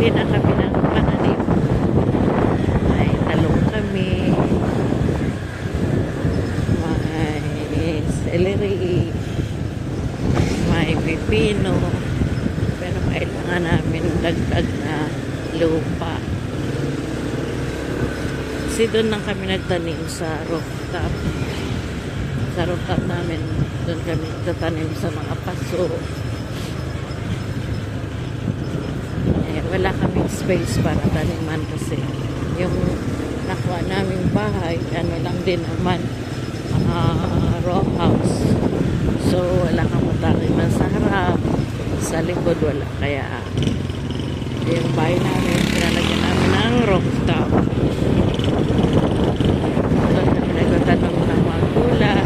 bibili na kami ng pananim. May talong kami, may celery, may pipino, pero kailangan namin dagdag na lupa. Kasi doon lang kami nagtanim sa rooftop. Sa rooftop namin, doon kami nagtatanim sa mga paso. Wala kaming space para taniman kasi yung nakuha naming bahay, ano lang din naman, row house. So, wala kang mataniman sa harap, sa likod wala. Kaya, yung bahay namin, pinalagyan namin ng rooftop. Doon kami nagtatanong ng mga gulay.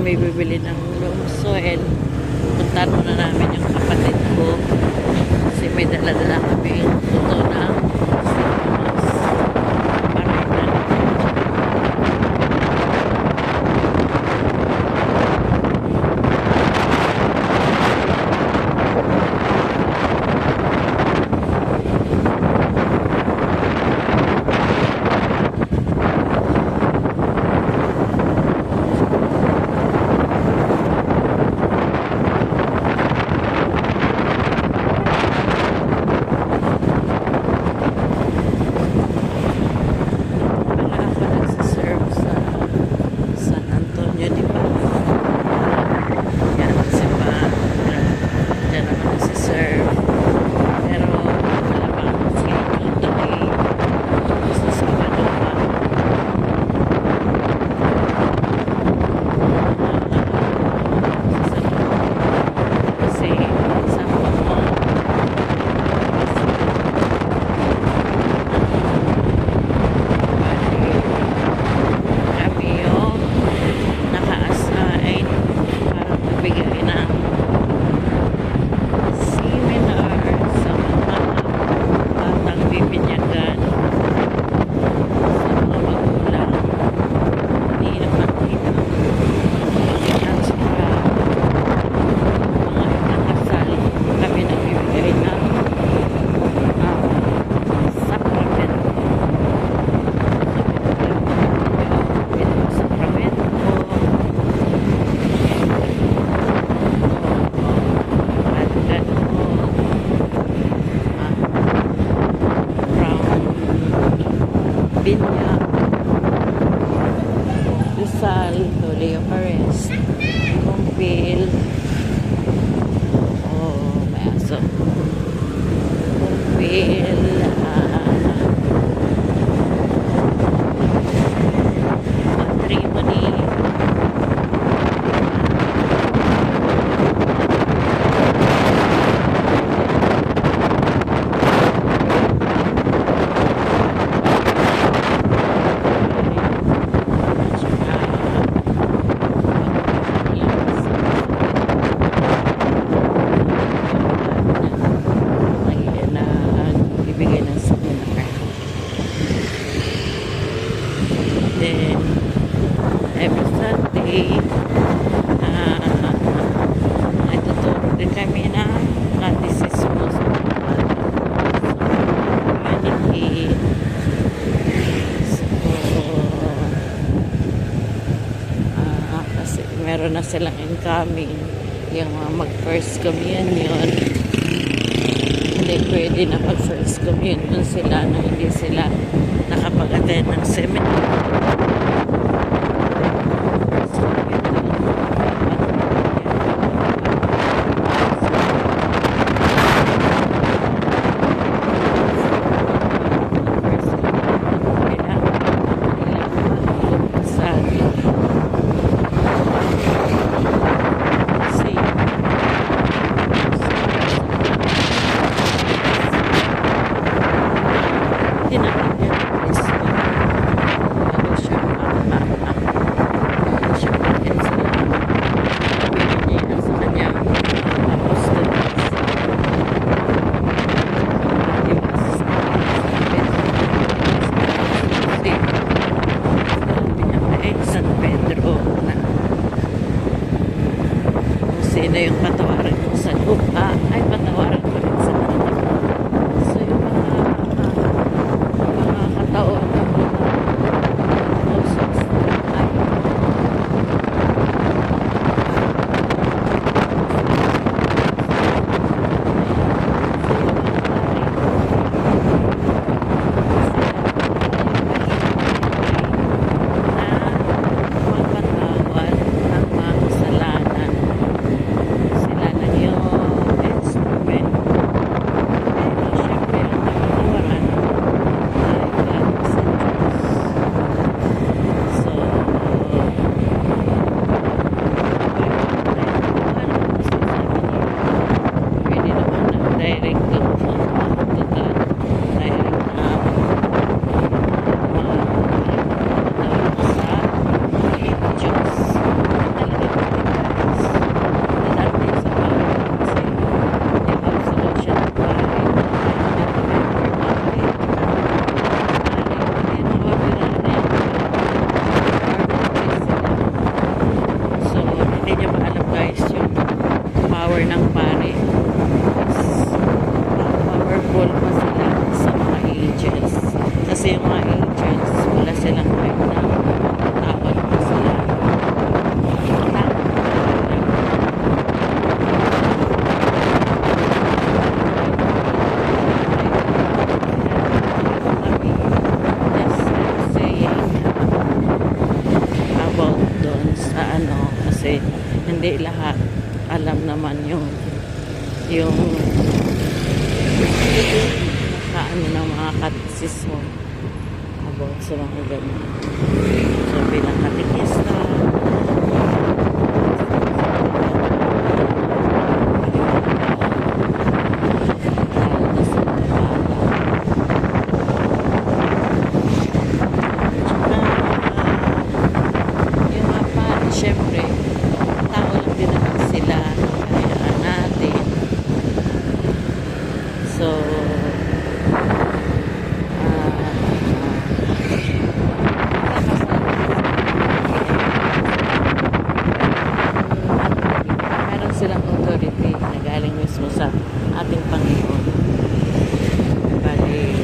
May bibili ng loam soil. Puntahan muna namin yung kapatid ko kasi may dala-dala kami tuto ng sibuyas para itanim. Binya, Rizal, Tulio Pares, Kumpil, may aso, Kumpil, Matrimony, every Sunday nagtuturo din kami na katisismo sa humanity. Kasi meron na silang incoming yung mga mag-first communion. Hindi pwede na mag-first communion sila na hindi sila nakapag-attend ng seminar. Hindi natin yan. hindi lahat alam naman yung nakaano ng mga katekismo about sa mga ganun. So bilang katekista, syempre, tao lang din naman sila, kaya natin. So, meron silang authority na galing mismo sa ating Panginoon. Bali,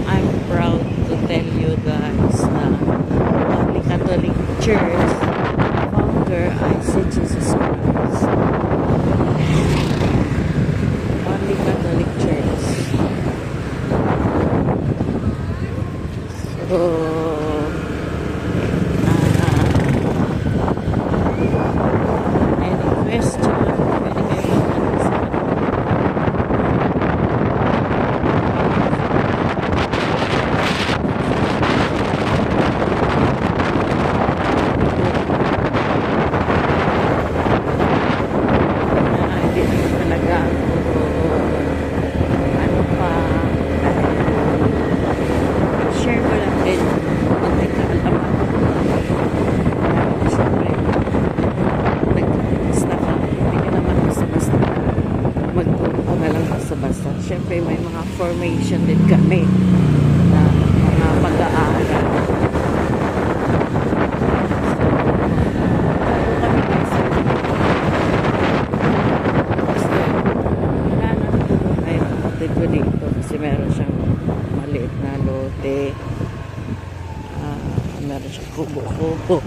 I'm proud to tell you guys na Holy Catholic Church founder ay si Jesus Christ. Holy Catholic Church. So, any question, pwede kayo magtanong sa akin. Hindi naman talaga ako ano pa, share ko lang din hindi ka alaman. Siyempre, nagkakasta ka, hindi ka naman basta-basta magturo ka na lang basta-basta. Siyempre, may mga formation din kami na mga pag-aaral. Ko dito kasi meron siyang maliit na lote, meron siyang kubo-kubo,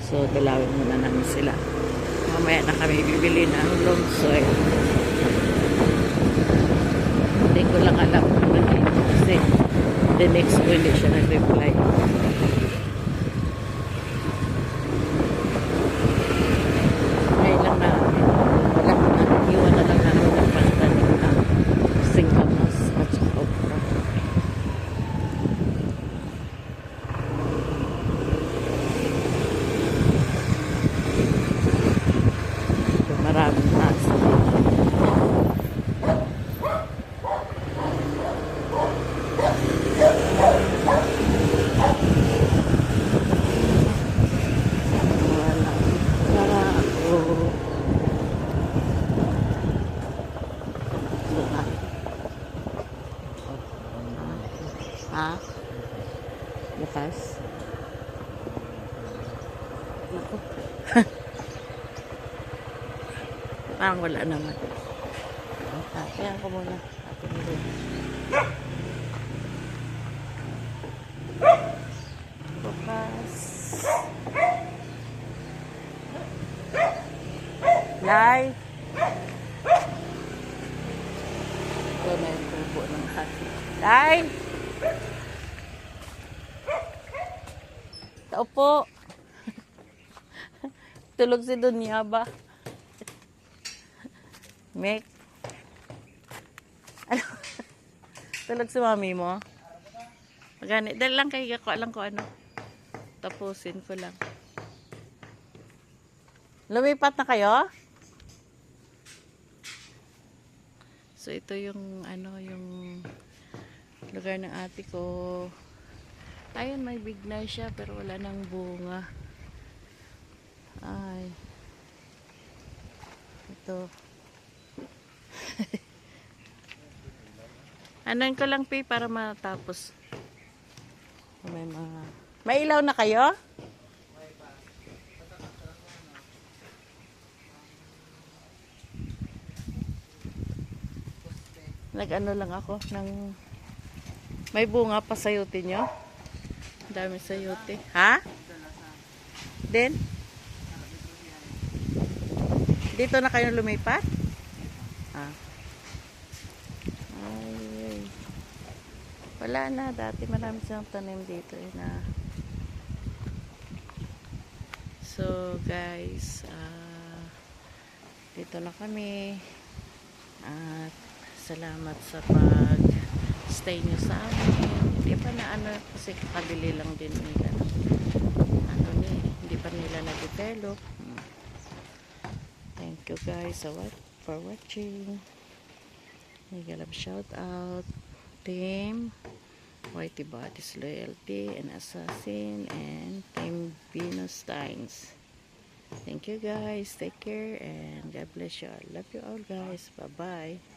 so dalawin muna namin sila. Mamaya na kami bibili ng long soil. Hindi ko lang alam kung dito kasi the next ko hindi siya nag-reply. Ngayon lang na wala na, iwan na lang namin ng pagtanim ng singkamas at saka okra. So, maraming aso. Wala ako. Ha? Bukas? Naku. Parang wala naman. Kaya ko muna. Bukas. Lai. Ito na yung kubo ng hati. Lai. Tao po. Tulog si Dunya ba? Mek. Ano? Tulog si mami mo? Magani. Dahil lang kayo ko alam ko ano. Tapusin ko lang. Lumipat na kayo? So ito yung ano yung lugar ng ate ko. Ayun, may bignay siya pero wala nang bunga. Ay. Ito. Anan ko lang pi para matapos. May mga... May ilaw na kayo? Nag-ano lang ako ng... May bunga pa sayote nyo? Dami sayote. Ha? Then? Dito na kayo lumipat? Ah. Ay. Wala na. Dati marami silang tanim dito. Na. guys, dito na kami. At salamat sa pag-stay nyo sa amin. Hindi pa na ano, kasi kakabili lang din nila. Ano ni, hindi pa nila na-develop. Thank you guys for watching. Nagalab shout out Team Whitey Bodies Loyalty and Assassin and Team Venus Steins. Thank you guys. Take care and God bless you all. Love you all guys. Bye bye.